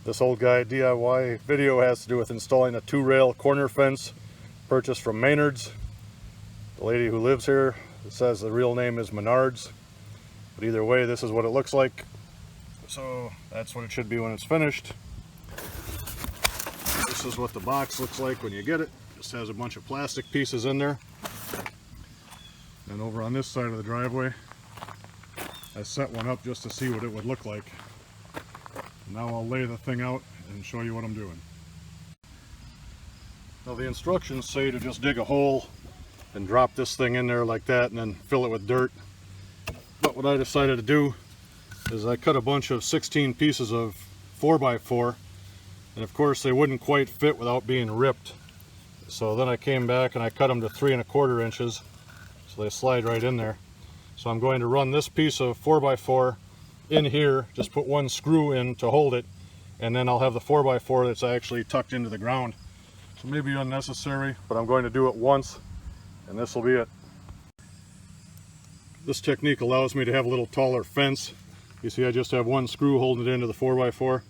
This old guy DIY video has to do with installing a 2-rail corner fence purchased from Menard's. The lady who lives here says the real name is Menard's, but either way, this is what it looks like. So that's what it should be when it's finished. This is what the box looks like when you get it. Just has a bunch of plastic pieces in there. And over on this side of the driveway, I set one up just to see what it would look like. Now I'll lay the thing out and show you what I'm doing. Now the instructions say to just dig a hole and drop this thing in there like that and then fill it with dirt. But what I decided to do is I cut a bunch of 16 pieces of 4x4, and of course they wouldn't quite fit without being ripped. So then I came back and I cut them to 3¼ inches, so they slide right in there. So I'm going to run this piece of 4x4 in here, just put one screw in to hold it, and then I'll have the 4x4 that's actually tucked into the ground. So maybe unnecessary, but I'm going to do it once, and this will be it. This technique allows me to have a little taller fence. You see I just have one screw holding it into the 4x4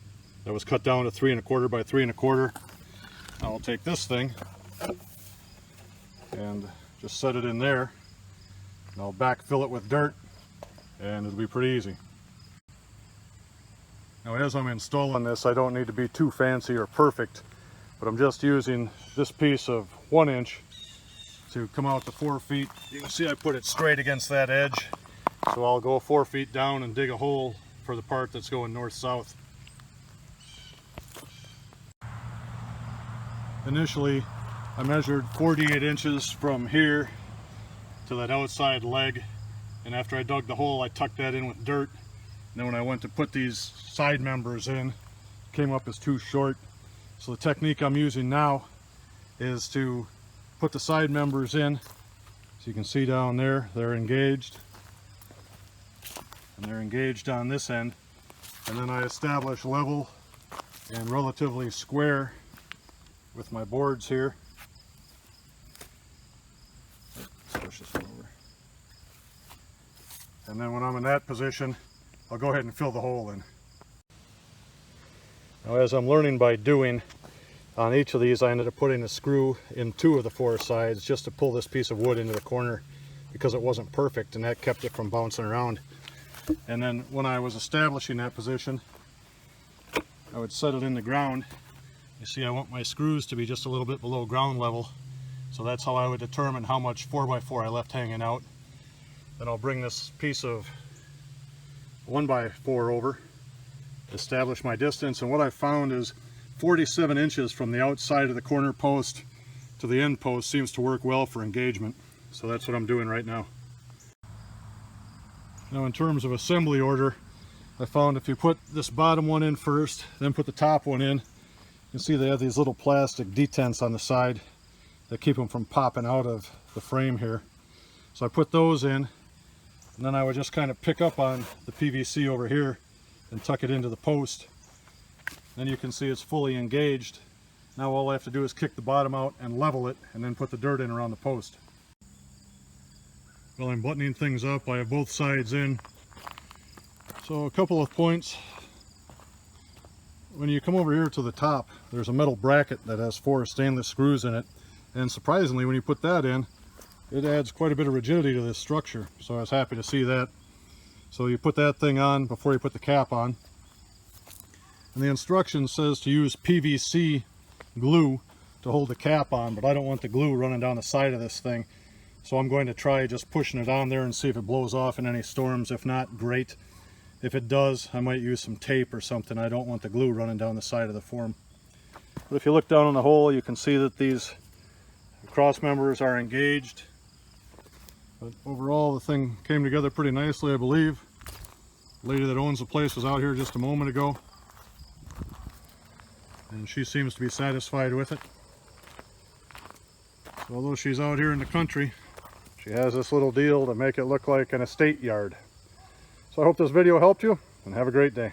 that was cut down to 3¼ by 3¼ I'll take this thing and just set it in there, and I'll backfill it with dirt, and it'll be pretty easy. Now as I'm installing this, I don't need to be too fancy or perfect, but I'm just using this piece of 1 inch to come out to 4 feet. You can see I put it straight against that edge, so I'll go 4 feet down and dig a hole for the part that's going north-south. Initially, I measured 48 inches from here to that outside leg, and after I dug the hole, I tucked that in with dirt. And then when I went to put these side members in, it came up as too short. So the technique I'm using now is to put the side members in. So you can see down there, they're engaged. And they're engaged on this end. And then I establish level and relatively square with my boards here. Let's push this one over. And then when I'm in that position, I'll go ahead and fill the hole in. Now as I'm learning by doing, on each of these I ended up putting a screw in 2 of the 4 sides just to pull this piece of wood into the corner, because it wasn't perfect and that kept it from bouncing around. And then when I was establishing that position, I would set it in the ground. You see I want my screws to be just a little bit below ground level, so that's how I would determine how much 4x4 I left hanging out. Then I'll bring this piece of 1x4 over, establish my distance, and what I found is 47 inches from the outside of the corner post to the end post seems to work well for engagement. So that's what I'm doing right now. Now in terms of assembly order, I found if you put this bottom one in first, then put the top one in, you can see they have these little plastic detents on the side that keep them from popping out of the frame here. So I put those in, and then I would just kind of pick up on the PVC over here and tuck it into the post. Then you can see it's fully engaged. Now all I have to do is kick the bottom out and level it, and then put the dirt in around the post. While I'm buttoning things up, I have both sides in. So a couple of points. When you come over here to the top, there's a metal bracket that has 4 stainless screws in it, and surprisingly when you put that in, it adds quite a bit of rigidity to this structure, so I was happy to see that. So you put that thing on before you put the cap on. And the instruction says to use PVC glue to hold the cap on, but I don't want the glue running down the side of this thing. So I'm going to try just pushing it on there and see if it blows off in any storms. If not, great. If it does, I might use some tape or something. I don't want the glue running down the side of the form. But if you look down on the hole, you can see that these cross members are engaged. But overall, the thing came together pretty nicely, I believe. The lady that owns the place was out here just a moment ago, and she seems to be satisfied with it. So although she's out here in the country, she has this little deal to make it look like an estate yard. So I hope this video helped you, and have a great day.